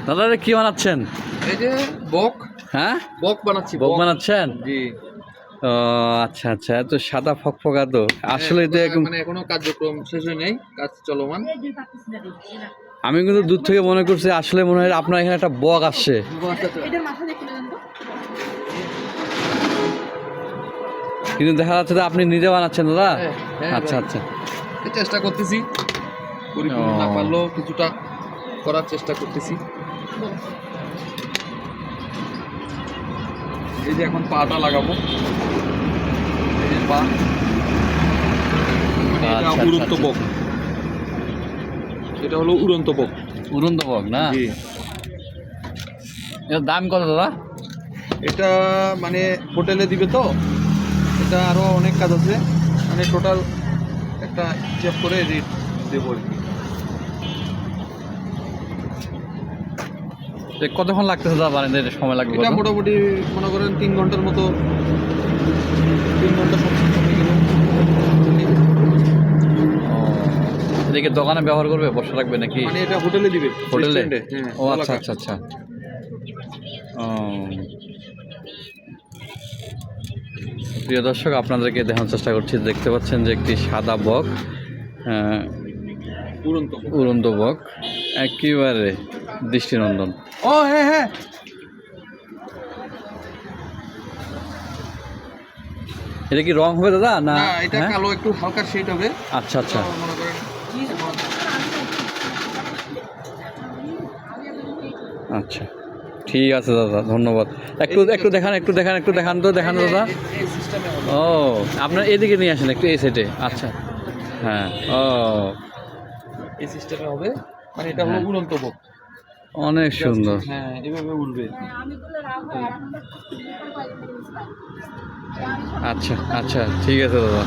দাদা এটা কি বানাচ্ছেন? এই যে বক। হ্যাঁ, বক বানাচ্ছি। বক বানাচ্ছেন? জি। ও আচ্ছা আচ্ছা, এত সাদা ফকফকা তো আসলে তো এখন মানে এখনো কার্যক্রম শেষ হয় নাই, কাজ চলমান। আমি কিন্তু দূর থেকে মনে করছি আসলে মনে হয় আপনার এখানে একটা বক আসছে। কিন্তু দেখা যাচ্ছে যে আপনি নিজে বানাচ্ছেন দাদা। আচ্ছা আচ্ছা, চেষ্টা করতেছি, পরিপূর্ণ না পারলেও কিছুটা করার চেষ্টা করতেছি। এই যে এখন পাটা লাগাবো, এই যে পা, মানে এটা উড়ন্ত বক। এটা হলো উড়ন্ত বক। উড়ন্ত বক না? জি। এর দাম কত দাদা? এটা মানে হোটেলে দিবে তো, এটা আরো অনেক কাজ আছে, মানে টোটাল একটা হিসাব করে রেট দেবো আর কি। কতক্ষণ লাগতেছে দাদা বানাতে? সময় লাগবে এটা মোটামুটি মনে করেন 3 ঘন্টার মতো, 3 ঘন্টা সময় গেল। এদিকে দোকানে ব্যবহার করবে, বসে রাখবে নাকি? মানে এটা হোটেলে দিবে। হোটেলে? হ্যাঁ। ও আচ্ছা আচ্ছা আচ্ছা। ও প্রিয় দর্শক, আপনাদেরকে দেখানোর চেষ্টা করছি। দেখতে পাচ্ছেন যে একটি সাদা বক, উড়ন্ত বক, একেবারে দৃষ্টিনন্দন। ও হ্যাঁ হ্যাঁ, এটা কি রং হবে দাদা না? এটা কালো, একটু হালকা শেড হবে। আচ্ছা আচ্ছা, মনে করেন আচ্ছা ঠিক আছে দাদা, ধন্যবাদ। একটু দেখান তো দাদা। ও আপনার এদিকে নিয়ে আসেন একটু, এই সাইডে। আচ্ছা হ্যাঁ, ও এই সিস্টেমে হবে, মানে এটা হলো উড়ন্ত বক। অনেক সুন্দর। হ্যাঁ, এভাবে উড়বে। আচ্ছা আচ্ছা, ঠিক আছে দাদা।